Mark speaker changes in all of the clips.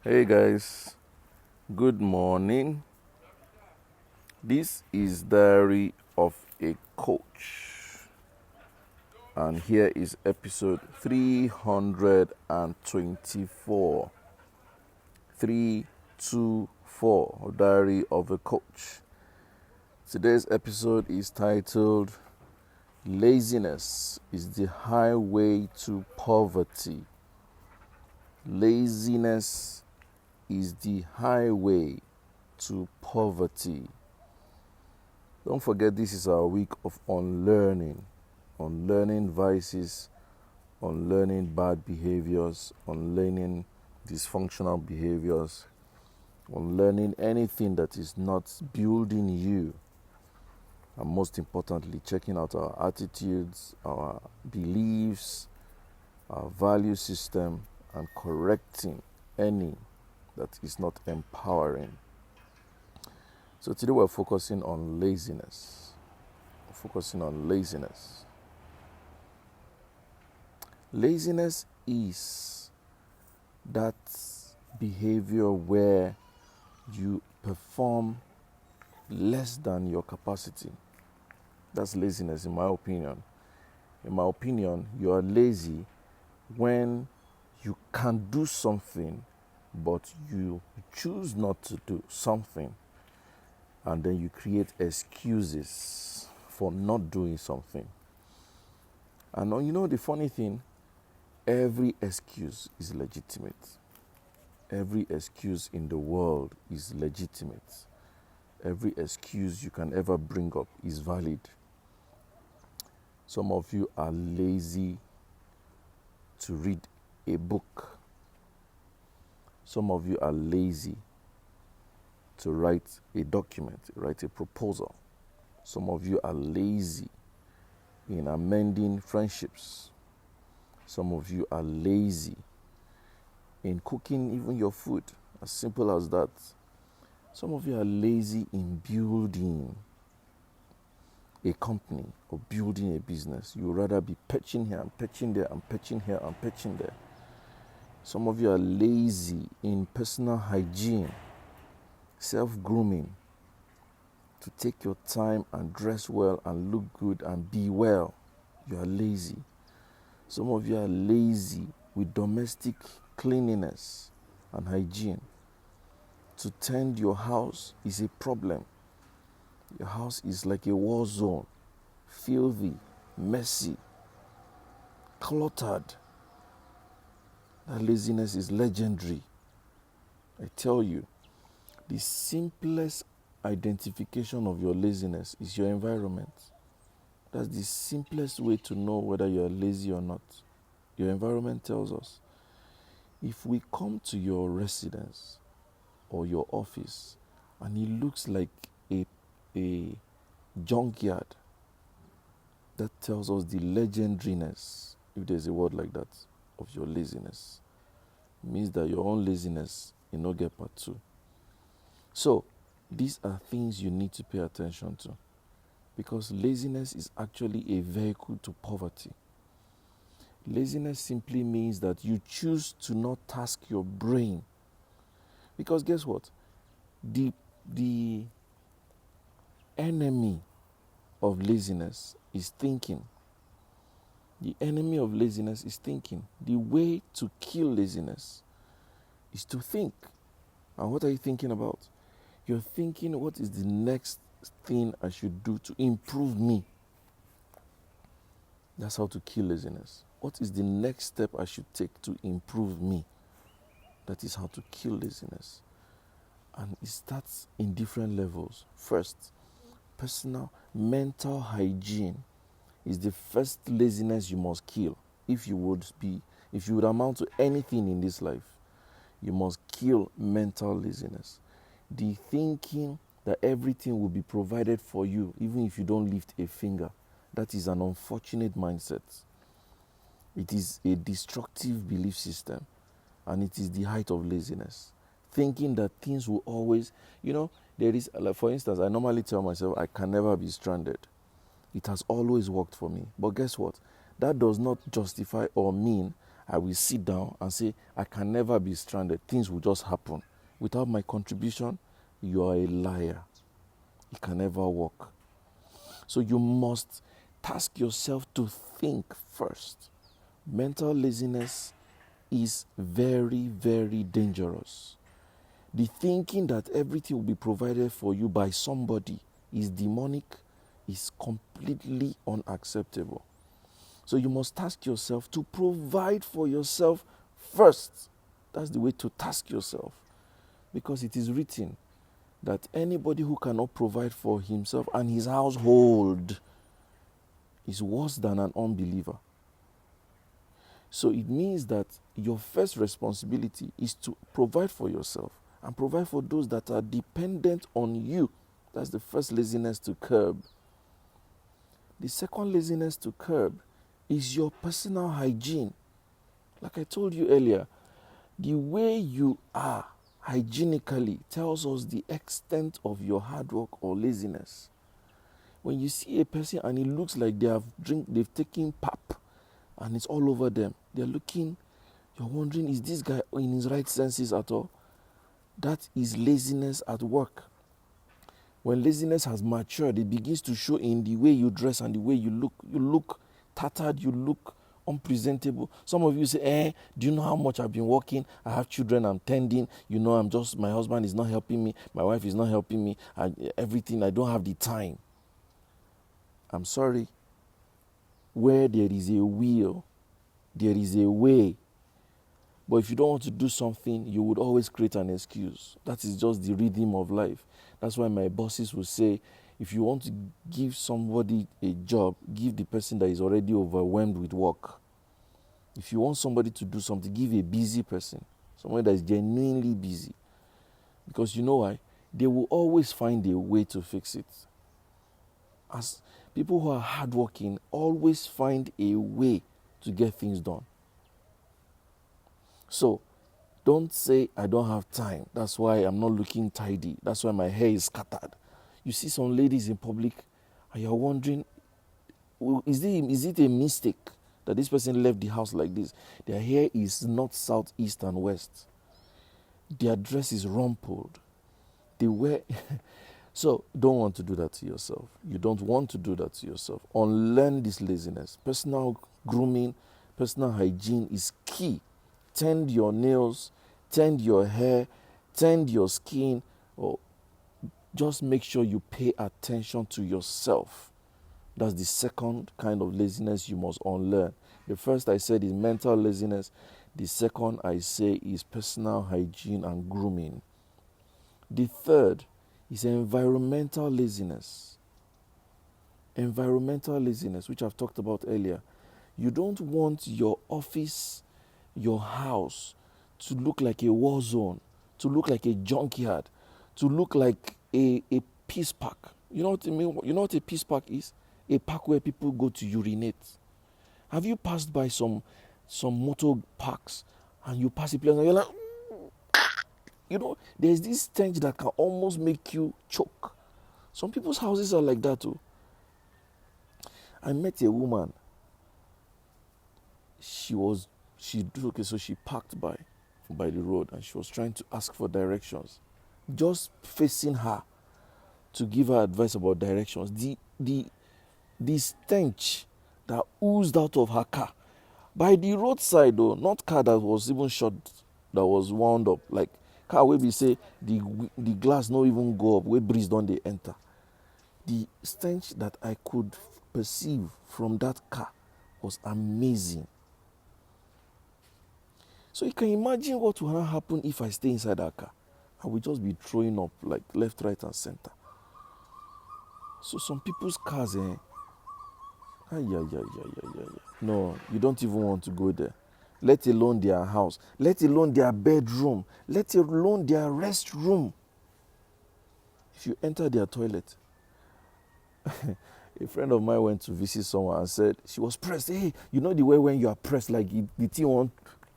Speaker 1: Hey guys, good morning. This is Diary of a Coach, and here is episode 324. 324, Diary of a Coach. Today's episode is titled Laziness is the Highway to Poverty. Laziness is the highway to poverty. Don't forget, this is our week of unlearning vices, unlearning bad behaviors, unlearning dysfunctional behaviors, unlearning anything that is not building you, and most importantly, checking out our attitudes, our beliefs, our value system, and correcting any that is not empowering. So today we're focusing on laziness. Laziness is that behavior where you perform less than your capacity. That's laziness, in my opinion. In my opinion, you are lazy when you can do something, but you choose not to do something, and then you create excuses for not doing something. And you know the funny thing, every excuse is legitimate. Every excuse in the world is legitimate. Every excuse you can ever bring up is valid. Some of you are lazy to read a book. Some of you are lazy to write a document, write a proposal. Some of you are lazy in amending friendships. Some of you are lazy in cooking even your food, as simple as that. Some of you are lazy in building a company or building a business. You would rather be pitching here and pitching there and pitching here and pitching there. Some of you are lazy in personal hygiene, self-grooming, to take your time and dress well and look good and be well. You are lazy. Some of you are lazy with domestic cleanliness and hygiene. To tend your house is a problem. Your house is like a war zone, filthy, messy, cluttered. That laziness is legendary. I tell you, the simplest identification of your laziness is your environment. That's the simplest way to know whether you are lazy or not. Your environment tells us. If we come to your residence or your office and it looks like a junkyard, that tells us the legendariness, if there's a word like that, of your laziness. It means that your own laziness will not get part two. So, these are things you need to pay attention to, because laziness is actually a vehicle to poverty. Laziness simply means that you choose to not task your brain. Because guess what? The enemy of laziness is thinking. The enemy of laziness is thinking. The way to kill laziness is to think. And what are you thinking about? You're thinking, what is the next thing I should do to improve me? That's how to kill laziness. What is the next step I should take to improve me? That is how to kill laziness. And it starts in different levels. First, personal mental hygiene is the first laziness you must kill. If you would amount to anything in this life, you must kill mental laziness. The thinking that everything will be provided for you, even if you don't lift a finger, that is an unfortunate mindset. It is a destructive belief system, and it is the height of laziness. Thinking that things will always, there is, like for instance, I normally tell myself I can never be stranded. It has always worked for me. But guess what? That does not justify or mean I will sit down and say, I can never be stranded. Things will just happen. Without my contribution, you are a liar. It can never work. So you must task yourself to think first. Mental laziness is very, very dangerous. The thinking that everything will be provided for you by somebody is demonic, is completely unacceptable. So you must task yourself to provide for yourself first. That's the way to task yourself. Because it is written that anybody who cannot provide for himself and his household is worse than an unbeliever. So it means that your first responsibility is to provide for yourself and provide for those that are dependent on you. That's the first laziness to curb. The second laziness to curb is your personal hygiene. Like I told you earlier, the way you are hygienically tells us the extent of your hard work or laziness. When you see a person and it looks like they've taken pap and it's all over them, they're looking, you're wondering, is this guy in his right senses at all? That is laziness at work. When laziness has matured, it begins to show in the way you dress and the way you look. You look tattered, you look unpresentable. Some of you say, do you know how much I've been working? I have children I'm tending. My husband is not helping me. My wife is not helping me. Everything, I don't have the time. I'm sorry. Where there is a will, there is a way. But if you don't want to do something, you would always create an excuse. That is just the rhythm of life. That's why my bosses will say, if you want to give somebody a job, give the person that is already overwhelmed with work. If you want somebody to do something, give a busy person, someone that is genuinely busy. Because you know why? They will always find a way to fix it. As people who are hardworking always find a way to get things done. So, don't say, I don't have time. That's why I'm not looking tidy. That's why my hair is scattered. You see some ladies in public and you're wondering, is it a mistake that this person left the house like this? Their hair is north, south, east, and west. Their dress is rumpled. They wear... So, don't want to do that to yourself. You don't want to do that to yourself. Unlearn this laziness. Personal grooming, personal hygiene is key. Tend your nails, tend your hair, tend your skin, or just make sure you pay attention to yourself. That's the second kind of laziness you must unlearn. The first I said is mental laziness. The second I say is personal hygiene and grooming. The third is environmental laziness. Environmental laziness, which I've talked about earlier. You don't want your office, your house, to look like a war zone, to look like a junkyard, to look like a peace park. You know what I mean? You know what a peace park is? A park where people go to urinate. Have you passed by some motor parks and you pass a place and you're like, there's this stench that can almost make you choke. Some people's houses are like that too. I met a woman. She parked by the road and she was trying to ask for directions. Just facing her to give her advice about directions. The stench that oozed out of her car. By the roadside though, not car that was even shut, that was wound up. Like car where we say the glass no even go up, where breeze don't they enter. The stench that I could perceive from that car was amazing. So you can imagine what will happen if I stay inside that car. I will just be throwing up like left, right, and center. So some people's cars, no, you don't even want to go there. Let alone their house, let alone their bedroom, let alone their restroom. If you enter their toilet, a friend of mine went to visit someone and said she was pressed. Hey, you know the way when you are pressed, like the thing won't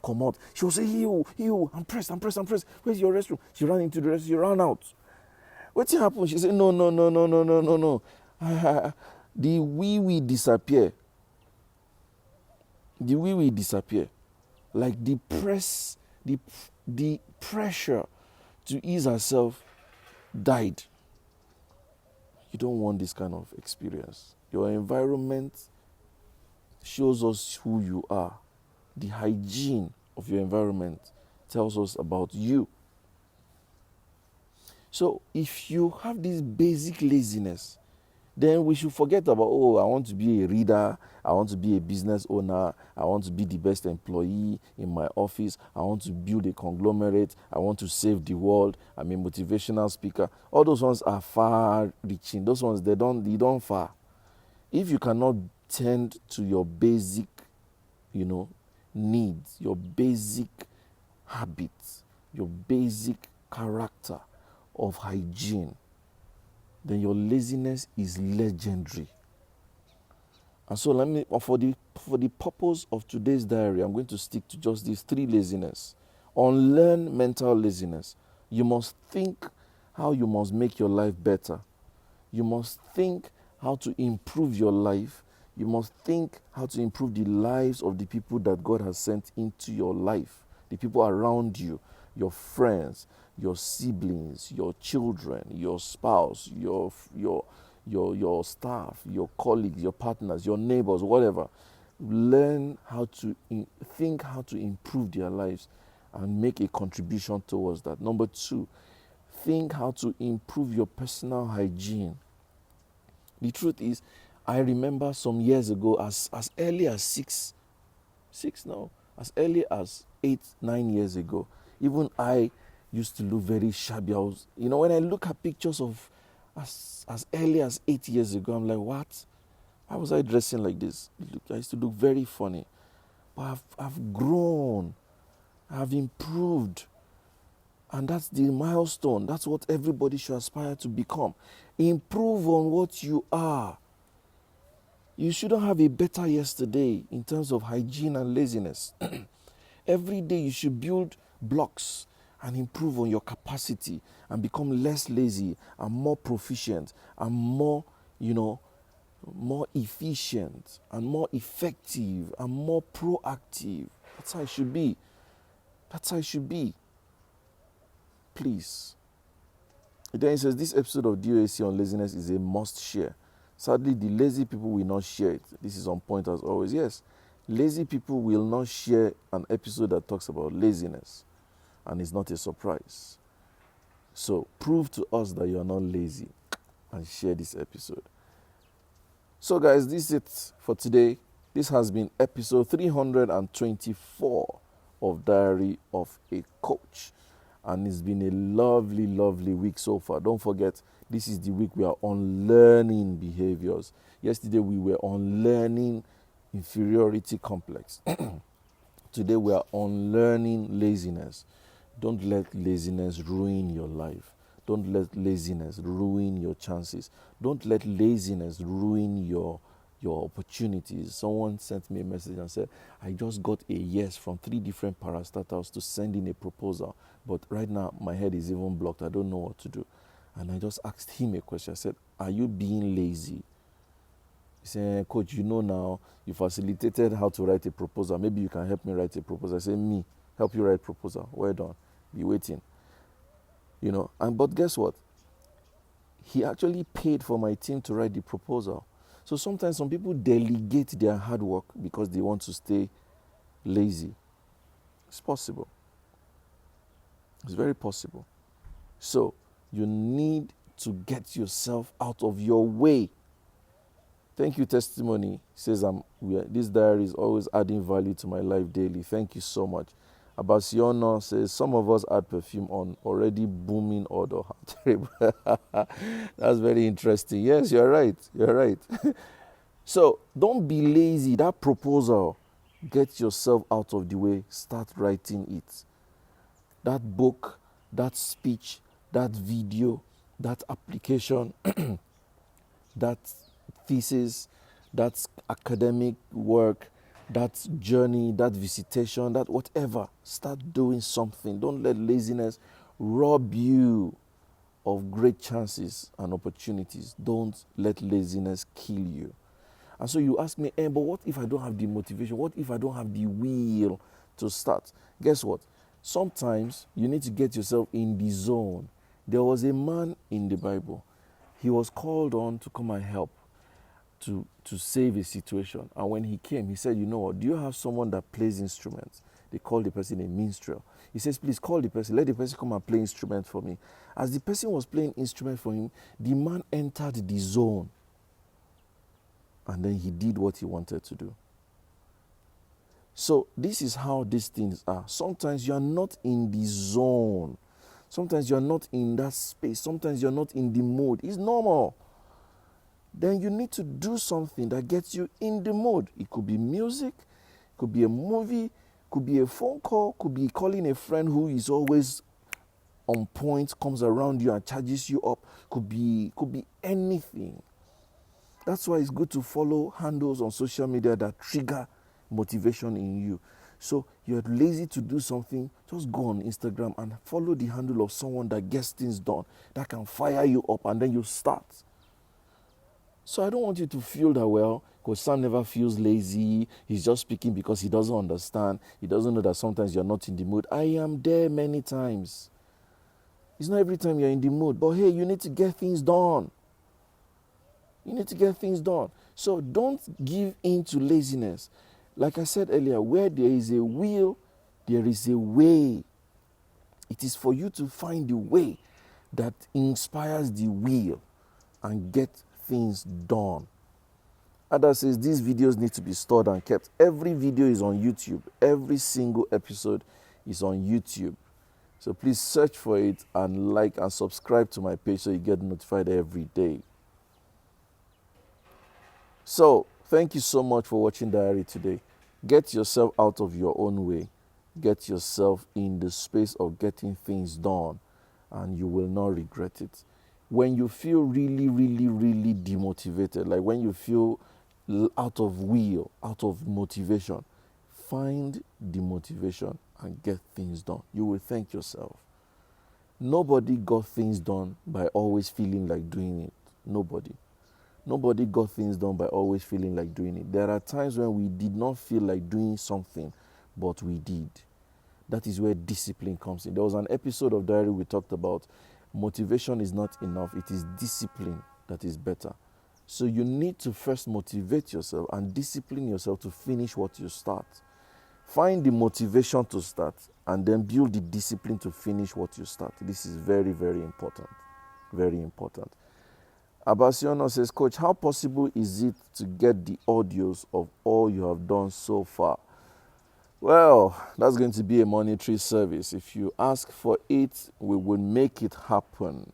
Speaker 1: come out. She was saying, you, I'm pressed. Where's your restroom? She ran into the restroom, she ran out. What happened? She said, no. The wee disappear. The wee disappear. like the pressure to ease ourselves died. You don't want this kind of experience. Your environment shows us who you are. The hygiene of your environment tells us about you. So if you have this basic laziness, then we should forget about, oh, I want to be a reader, I want to be a business owner, I want to be the best employee in my office, I want to build a conglomerate, I want to save the world, I'm a motivational speaker. All those ones are far reaching. Those ones, they don't far. If you cannot tend to your basic, needs, your basic habits, your basic character of hygiene, then your laziness is legendary. And so for the purpose of today's diary, I'm going to stick to just these 3 laziness. Unlearn mental laziness. You must think how you must make your life better. You must think how to improve your life. You must think how to improve the lives of the people that God has sent into your life, the people around you, your friends, your siblings, your children, your spouse, your staff, your colleagues, your partners, your neighbors, whatever. Learn how to think how to improve their lives and make a contribution towards that. Number 2, think how to improve your personal hygiene. The truth is, I remember some years ago, as early as as early as 8-9 years ago, even I used to look very shabby. When I look at pictures of as early as 8 years ago, I'm like, what? Why was I dressing like this? I used to look very funny. But I've grown. I've improved. And that's the milestone. That's what everybody should aspire to become. Improve on what you are. You shouldn't have a better yesterday in terms of hygiene and laziness. Every day you should build blocks and improve on your capacity and become less lazy and more proficient and more efficient and more effective and more proactive. That's how it should be. That's how it should be. Please. Then it says, this episode of DOAC on laziness is a must share. Sadly, the lazy people will not share it. This is on point as always. Yes, lazy people will not share an episode that talks about laziness. And it's not a surprise. So prove to us that you are not lazy and share this episode. So guys, this is it for today. This has been episode 324 of Diary of a Coach. And it's been a lovely, lovely week so far. Don't forget, this is the week we are unlearning behaviors. Yesterday we were unlearning inferiority complex. Today we are unlearning laziness. Don't let laziness ruin your life. Don't let laziness ruin your chances. Don't let laziness ruin your opportunities. Someone sent me a message and said, I just got a yes from 3 different parastatals to send in a proposal. But right now, my head is even blocked. I don't know what to do. And I just asked him a question. I said, are you being lazy? He said, Coach, now, you facilitated how to write a proposal. Maybe you can help me write a proposal. I said, me, help you write proposal. Well done. Be waiting. But guess what? He actually paid for my team to write the proposal. So sometimes some people delegate their hard work because they want to stay lazy. It's possible. It's very possible. So you need to get yourself out of your way. Thank you, Testimony. It says this diary is always adding value to my life daily. Thank you so much. Abasiono says, some of us add perfume on already booming odor. How terrible. That's very interesting. Yes, you're right. You're right. So don't be lazy. That proposal, get yourself out of the way. Start writing it. That book, that speech, that video, that application, that thesis, that academic work, that journey, that visitation, that whatever. Start doing something. Don't let laziness rob you of great chances and opportunities. Don't let laziness kill you. And so you ask me, but what if I don't have the motivation? What if I don't have the will to start. Guess what? Sometimes you need to get yourself in the zone. There was a man in the Bible. He was called on to come and help to save a situation. And when he came, he said, you know what, do you have someone that plays instruments? They call the person a minstrel. He says, please call the person, let the person come and play instrument for me. As the person was playing instrument for him, the man entered the zone. And then he did what he wanted to do. So this is how these things are. Sometimes you are not in the zone. Sometimes you are not in that space. Sometimes you're not in the mood. It's normal. Then you need to do something that gets you in the mood. It could be music, it could be a movie, it could be a phone call, it could be calling a friend who is always on point, comes around you and charges you up. Could be anything. That's why it's good to follow handles on social media that trigger motivation in you. So you're lazy to do something, just go on Instagram and follow the handle of someone that gets things done, that can fire you up, and then you start. So I don't want you to feel that, well, because Sam never feels lazy. He's just speaking because he doesn't understand. He doesn't know that sometimes you're not in the mood. I am there many times. It's not every time you're in the mood. But hey, you need to get things done. You need to get things done. So don't give in to laziness. Like I said earlier, where there is a will, there is a way. It is for you to find the way that inspires the will and get things done. Ada says these videos need to be stored and kept. Every video is on YouTube. Every single episode is on YouTube. So please search for it and like and subscribe to my page so you get notified every day. So thank you so much for watching Diary today. Get yourself out of your own way. Get yourself in the space of getting things done, and you will not regret it. When you feel really, really, really demotivated, like when you feel out of will, out of motivation, find the motivation and get things done. You will thank yourself. Nobody got things done by always feeling like doing it. Nobody. Nobody got things done by always feeling like doing it. There are times when we did not feel like doing something, but we did. That is where discipline comes in. There was an episode of Diary we talked about motivation is not enough. It is discipline that is better. So you need to first motivate yourself and discipline yourself to finish what you start. Find the motivation to start and then build the discipline to finish what you start. This is very, very important. Very important. Abasiono says, Coach, how possible is it to get the audios of all you have done so far? Well, that's going to be a monetary service. If you ask for it, we will make it happen.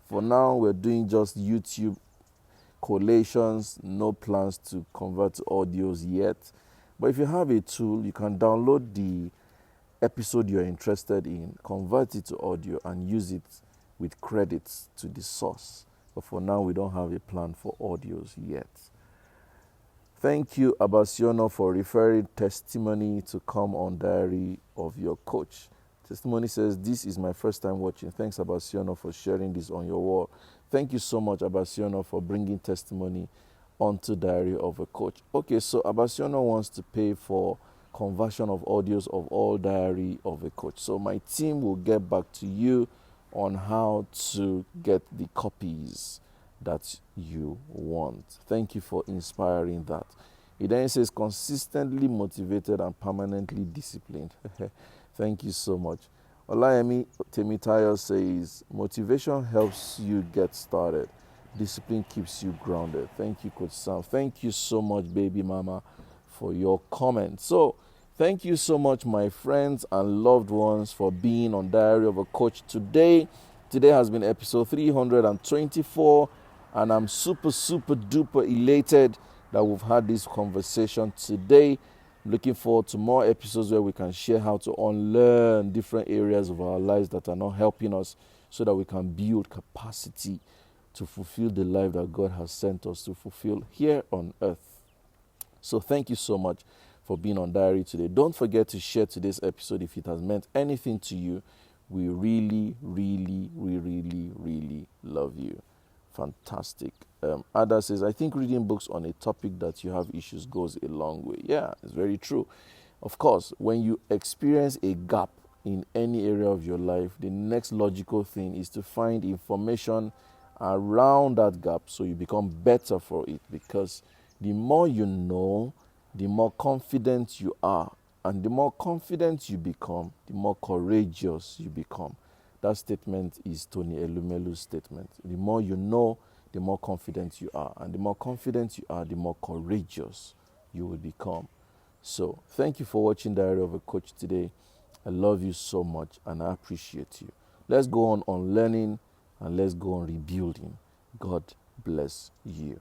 Speaker 1: For now, we're doing just YouTube collations, no plans to convert to audios yet. But if you have a tool, you can download the episode you're interested in, convert it to audio, and use it with credits to the source. But for now, we don't have a plan for audios yet. Thank you, Abasiono, for referring testimony to come on Diary of Your Coach. Testimony says, this is my first time watching. Thanks, Abasiono, for sharing this on your wall. Thank you so much, Abasiono, for bringing testimony onto Diary of a Coach. Okay, so Abasiono wants to pay for conversion of audios of all Diary of a Coach. So my team will get back to you on how to get the copies that you want. Thank you for inspiring that. It then says consistently motivated and permanently disciplined. Thank you so much. Olayemi Temitayo says motivation helps you get started. Discipline keeps you grounded. Thank you, Coach Sam. Thank you so much, baby mama, for your comment. So thank you so much, my friends and loved ones, for being on Diary of a Coach today. Today has been episode 324. And I'm super, super duper elated that we've had this conversation today. Looking forward to more episodes where we can share how to unlearn different areas of our lives that are not helping us so that we can build capacity to fulfill the life that God has sent us to fulfill here on earth. So thank you so much for being on Diary today. Don't forget to share today's episode if it has meant anything to you. We really, really, we really, really love you. Fantastic. Ada says, I think reading books on a topic that you have issues goes a long way. Yeah, it's very true. Of course, when you experience a gap in any area of your life, the next logical thing is to find information around that gap so you become better for it, because the more you know, the more confident you are. And the more confident you become, the more courageous you become. That statement is Tony Elumelu's statement. The more you know, the more confident you are. And the more confident you are, the more courageous you will become. So, thank you for watching Diary of a Coach today. I love you so much and I appreciate you. Let's go on learning and let's go on rebuilding. God bless you.